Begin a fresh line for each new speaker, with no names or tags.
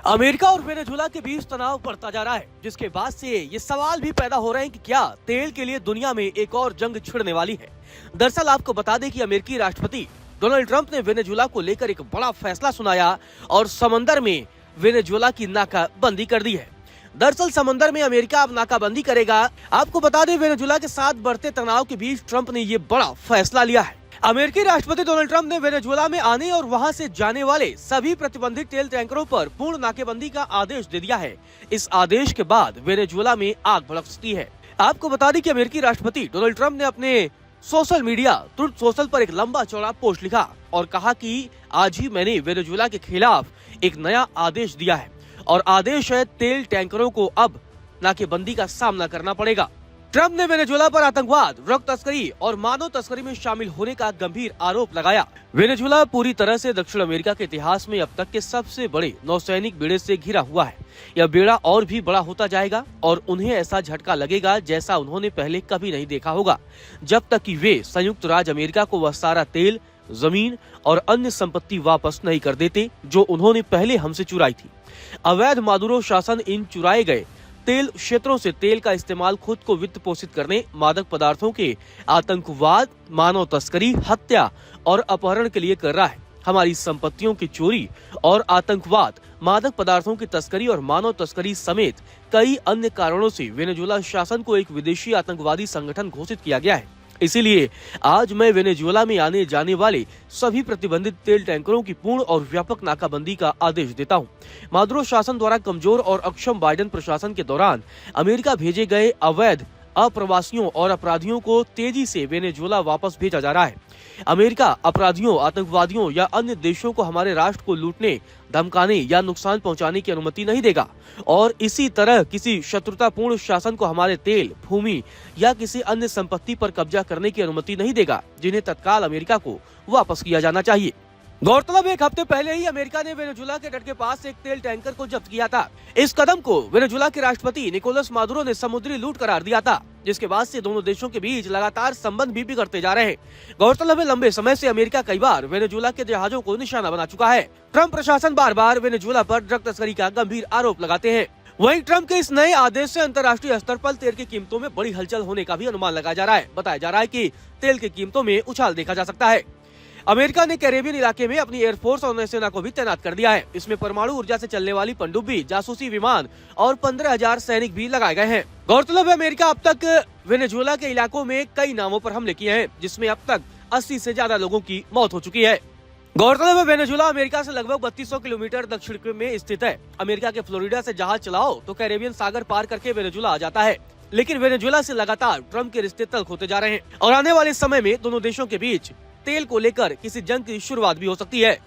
America और Venezuela के बीच तनाव बढ़ता जा रहा है, जिसके बाद से ये सवाल भी पैदा हो रहे हैं कि क्या तेल के लिए दुनिया में एक और जंग छिड़ने वाली है। दरअसल आपको बता दें कि अमेरिकी राष्ट्रपति डोनाल्ड ट्रंप ने वेनेजुएला को लेकर एक बड़ा फैसला सुनाया और समंदर में वेनेजुएला की नाकाबंदी कर दी है। दरअसल समंदर में अमेरिका अब नाकाबंदी करेगा। आपको बता दें वेनेजुएला के साथ बढ़ते तनाव के बीच ट्रंप ने ये बड़ा फैसला लिया है। अमेरिकी राष्ट्रपति डोनाल्ड ट्रंप ने वेनेजुएला में आने और वहां से जाने वाले सभी प्रतिबंधित तेल टैंकरों पर पूर्ण नाकेबंदी का आदेश दे दिया है। इस आदेश के बाद वेनेजुएला में आग भड़क सकती है। आपको बता दें कि अमेरिकी राष्ट्रपति डोनाल्ड ट्रंप ने अपने सोशल मीडिया ट्रुथ सोशल पर एक लंबा चौड़ा पोस्ट लिखा और कहा कि आज ही मैंने वेनेजुएला के खिलाफ एक नया आदेश दिया है और आदेश है तेल टैंकरों को अब नाकेबंदी का सामना करना पड़ेगा। ट्रंप ने वेनेजुएला पर आतंकवाद, ड्रग तस्करी और मानव तस्करी में शामिल होने का गंभीर आरोप लगाया। वेनेजुएला पूरी तरह से दक्षिण अमेरिका के इतिहास में अब तक के सबसे बड़े नौसैनिक बेड़े से घिरा हुआ है। यह बेड़ा और भी बड़ा होता जाएगा और उन्हें ऐसा झटका लगेगा जैसा उन्होंने पहले कभी नहीं देखा होगा, जब तक कि वे संयुक्त राज्य अमेरिका को वह सारा तेल, जमीन और अन्य संपत्ति वापस नहीं कर देते जो उन्होंने पहले हमसे चुराई थी। अवैध मादुरो शासन इन चुराए गए तेल क्षेत्रों से तेल का इस्तेमाल खुद को वित्त पोषित करने, मादक पदार्थों के आतंकवाद, मानव तस्करी, हत्या और अपहरण के लिए कर रहा है। हमारी संपत्तियों की चोरी और आतंकवाद, मादक पदार्थों की तस्करी और मानव तस्करी समेत कई अन्य कारणों से वेनेजुएला शासन को एक विदेशी आतंकवादी संगठन घोषित किया गया है। इसीलिए आज मैं वेनेजुएला में आने जाने वाले सभी प्रतिबंधित तेल टैंकरों की पूर्ण और व्यापक नाकाबंदी का आदेश देता हूं। मादुरो शासन द्वारा कमजोर और अक्षम बाइडेन प्रशासन के दौरान अमेरिका भेजे गए अवैध अप्रवासियों और अपराधियों को तेजी से वेनेजुएला वापस भेजा जा रहा है। अमेरिका अपराधियों, आतंकवादियों या अन्य देशों को हमारे राष्ट्र को लूटने, धमकाने या नुकसान पहुंचाने की अनुमति नहीं देगा और इसी तरह किसी शत्रुतापूर्ण शासन को हमारे तेल, भूमि या किसी अन्य संपत्ति पर कब्जा करने की अनुमति नहीं देगा, जिन्हें तत्काल अमेरिका को वापस किया जाना चाहिए। गौरतलब एक हफ्ते पहले ही अमेरिका ने वेनेजुएला के तट के पास एक तेल टैंकर को जब्त किया था। इस कदम को वेनेजुएला के राष्ट्रपति निकोलस मादुरो ने समुद्री लूट करार दिया था, जिसके बाद से दोनों देशों के बीच लगातार संबंध भी बिगड़ते जा रहे हैं। गौरतलब है लंबे समय से अमेरिका कई बार वेनेजुएला के जहाजों को निशाना बना चुका है। ट्रंप प्रशासन बार बार वेनेजुएला पर ड्रग तस्करी का गंभीर आरोप लगाते हैं। वहीं ट्रंप के इस नए आदेश से अंतर्राष्ट्रीय स्तर पर तेल की कीमतों में बड़ी हलचल होने का भी अनुमान लगाया जा रहा है। बताया जा रहा है कि तेल की कीमतों में उछाल देखा जा सकता है। अमेरिका ने कैरेबियन इलाके में अपनी एयरफोर्स और नौसेना को भी तैनात कर दिया है। इसमें परमाणु ऊर्जा से चलने वाली पनडुब्बी, जासूसी विमान और 15,000 सैनिक भी लगाए गए हैं। गौरतलब है अमेरिका अब तक वेनेजुएला के इलाकों में कई नामों पर हमले किए हैं, जिसमें अब तक 80 से ज्यादा लोगों की मौत हो चुकी है। गौरतलब है वेनेजुएला अमेरिका से लगभग 3200 किलोमीटर दक्षिण में स्थित है। अमेरिका के फ्लोरिडा से जहाज चलाओ तो कैरेबियन सागर पार करके वेनेजुएला आ जाता है। लेकिन वेनेजुएला से लगातार ट्रंप के रिश्ते तल्ख होते जा रहे हैं और आने वाले समय में दोनों देशों के बीच तेल को लेकर किसी जंग की शुरुआत भी हो सकती है।